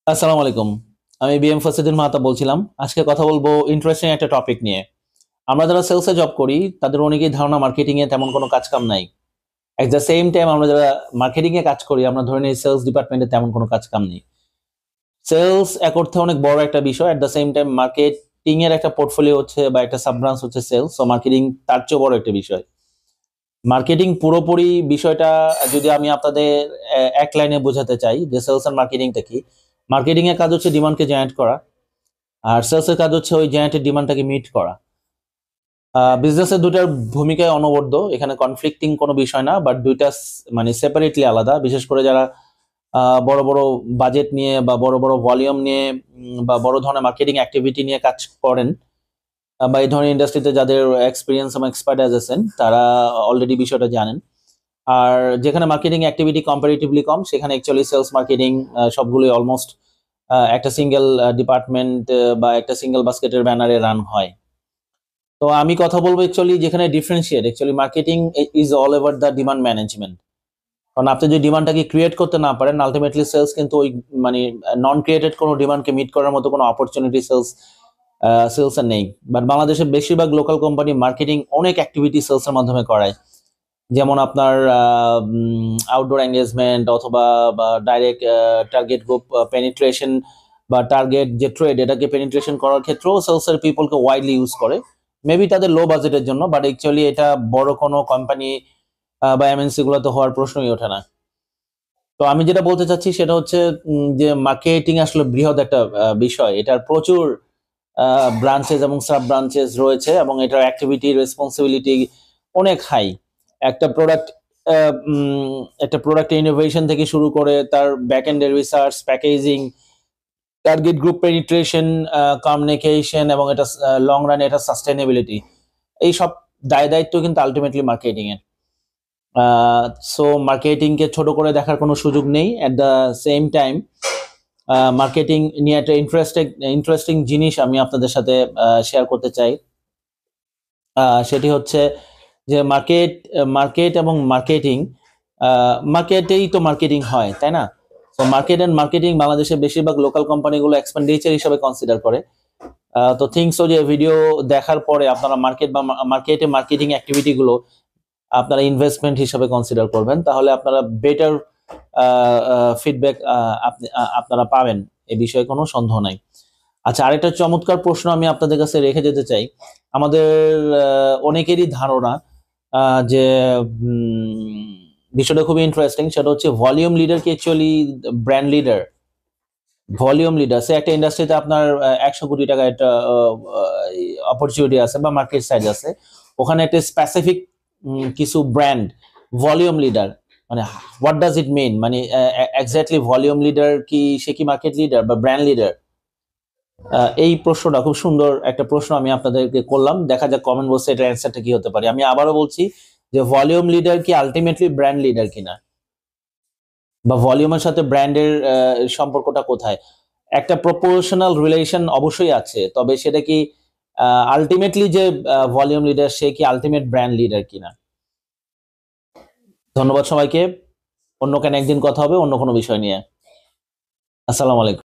আসসালামু আলাইকুম। আমি বিএম ফসিদুল মাহাতা বলছিলাম। আজকে কথা বলবো ইন্টারেস্টিং একটা টপিক নিয়ে। আমরা যারা সেলসে জব করি তাদের অনেকেই ধারণা মার্কেটিং এ তেমন কোনো কাজ কাম নাই। এট দ্য সেম টাইম আমরা যারা মার্কেটিং এ কাজ করি আমরা ধরে নিই সেলস ডিপার্টমেন্টে তেমন কোনো কাজ কাম নেই। সেলস এক অর্থে অনেক বড় একটা বিষয়। At the same time marketing এর একটা পোর্টফোলিও হচ্ছে বা একটা সাব ব্রাঞ্চ হচ্ছে সেলস। সো মার্কেটিং তার চেয়েও বড় একটা বিষয়। মার্কেটিং পুরোপুরি বিষয়টা যদি আমি আপনাদের এক লাইনে বোঝাতে চাই যে সেলস এন্ড মার্কেটিংটা কি। মার্কেটিং এর কাজ হচ্ছে ডিমান্ডকে জেনারেট করা। আর সেলস এর কাজ হচ্ছে ওই জেনারেটেড ডিমান্ডটাকে মিট করা। বিজনেসের দুটার ভূমিকায় অনবদ্য, এখানে কনফ্লিক্টিং কোনো বিষয় না, বাট দুইটা মানে সেপারেটলি আলাদা। বিশেষ করে যারা বড় বড় বাজেট নিয়ে বা বড় বড় ভলিউম নিয়ে বা বড় ধরনের মার্কেটিং অ্যাক্টিভিটি নিয়ে কাজ করেন, বা এই ধরনের ইন্ডাস্ট্রিতে যাদের এক্সপিরিয়েন্স এবং এক্সপার্টাইজ আছেন তারা অলরেডি বিষয়টা জানেন। আর যেখানে মার্কেটিং অ্যাক্টিভিটি কম্পারেটিভলি কম সেখানে অ্যাকচুয়ালি সেলস মার্কেটিং সবগুলোই অলমোস্ট একটা সিঙ্গেল ডিপার্টমেন্ট বা একটা সিঙ্গেল বাস্কেটের ব্যানারে রান হয়। তো আমি কথা বলবো অ্যাকচুয়ালি যেখানে differentiate, actually marketing is all over the demand management. কারণ আপনি যদি ডিমান্ডটাকে ক্রিয়েট করতে না পারেন, আলটিমেটলি সেলস কিন্তু ওই মানে নন ক্রিয়েটেড কোনো ডিমান্ডকে মিট করার মতো কোনো অপরচুনিটি সেলস এর নেই। বাট বাংলাদেশের বেশিরভাগ লোকাল কোম্পানি মার্কেটিং অনেক অ্যাক্টিভিটি সেলস এর মাধ্যমে করায়। যেমন আপনার আউটডোর এঙ্গেজমেন্ট অথবা ডাইরেক্ট টার্গেট গ্রুপ পেনিট্রেশন বা টার্গেট যে ট্রেড এটাকে পেনিট্রেশন করার ক্ষেত্রেও সেলস এর পিপলকে ওয়াইডলি ইউজ করে। মেবি তাদের লো বাজেটের জন্য, বাট অ্যাকচুয়ালি এটা বড় কোনো কোম্পানি বা এমএনসি গুলোতে হওয়ার প্রশ্নই ওঠে না। তো আমি যেটা বলতে চাচ্ছি সেটা হচ্ছে যে মার্কেটিং আসলে বৃহৎ একটা বিষয়। এটার প্রচুর ব্রাঞ্চেস এবং সাব ব্রাঞ্চেস রয়েছে এবং এটার অ্যাক্টিভিটি রেসপন্সিবিলিটি অনেক হাই। একটা প্রোডাক্ট একটা প্রোডাক্ট ইনোভেশন থেকে শুরু করে তার ব্যাক এন্ডের research, packaging, target group penetration, communication এবং এটা লং রান এটা সাস্টেনেবিলিটি, এই সব দায়িত্ব কিন্তু আলটিমেটলি মার্কেটিং এর। সো মার্কেটিং কে ছোট করে দেখার কোনো সুযোগ নেই। At the same time marketing নিয়ে একটা ইন্টারেস্টিং জিনিস আমি আপনাদের সাথে শেয়ার করতে চাই। সেটি হচ্ছে যে মার্কেট এবং মার্কেটিং, মার্কেটেই তো মার্কেটিং হয়, তাই না? তো মার্কেট এন্ড মার্কেটিং বাংলাদেশের বেশিরভাগ লোকাল কোম্পানিগুলো এক্সপেন্ডিচার হিসেবে কনসিডার করে। তো থিংস যে ভিডিও দেখার পরে আপনারা মার্কেটিং অ্যাক্টিভিটি গুলো আপনারা ইনভেস্টমেন্ট হিসেবে কনসিডার করবেন, তাহলে আপনারা বেটার ফিডব্যাক আপনারা পাবেন, এ বিষয়ে কোনো সন্দেহ নাই। আচ্ছা, আরেকটা চমৎকার প্রশ্ন আমি আপনাদের কাছে রেখে যেতে চাই। আমাদের অনেকেরই ধারণা যে বিষয়টা খুবই ইন্টারেস্টিং, সেটা হচ্ছে ভলিউম লিডার কি actually brand leader? Volume leader সে একটা ইন্ডাস্ট্রিতে আপনার 100 কোটি টাকা একটা অপরচুনিটি আছে বা মার্কেট সাইজ আছে, ওখানে একটা স্পেসিফিক কিছু ব্র্যান্ড ভলিউম লিডার, মানে হোয়াট ডাজ ইট মিন, মানে এক্স্যাক্টলি ভলিউম লিডার কি সে কি মার্কেট লিডার বা ব্র্যান্ড লিডার? এই প্রশ্নটা খুব সুন্দর একটা প্রশ্ন আমি আপনাদেরকে করলাম। দেখা যাক কমেন্ট বক্সে এটার অ্যান্সারটা কি হতে পারে। আমি আবারও বলছি যে ভলিউম লিডার কি আলটিমেটলি ব্র্যান্ড লিডার কিনা, বা ভলিউমের সাথে ব্র্যান্ডের সম্পর্কটা কোথায়? একটা প্রপোর্শনাল রিলেশন অবশ্যই আছে, তবে সেটা কি আলটিমেটলি যে ভলিউম লিডার সে কি আলটিমেট ব্র্যান্ড লিডার কিনা? ধন্যবাদ সবাইকে। অন্য কেন একদিন কথা হবে অন্য কোনো বিষয় নিয়ে। আসসালামু আলাইকুম।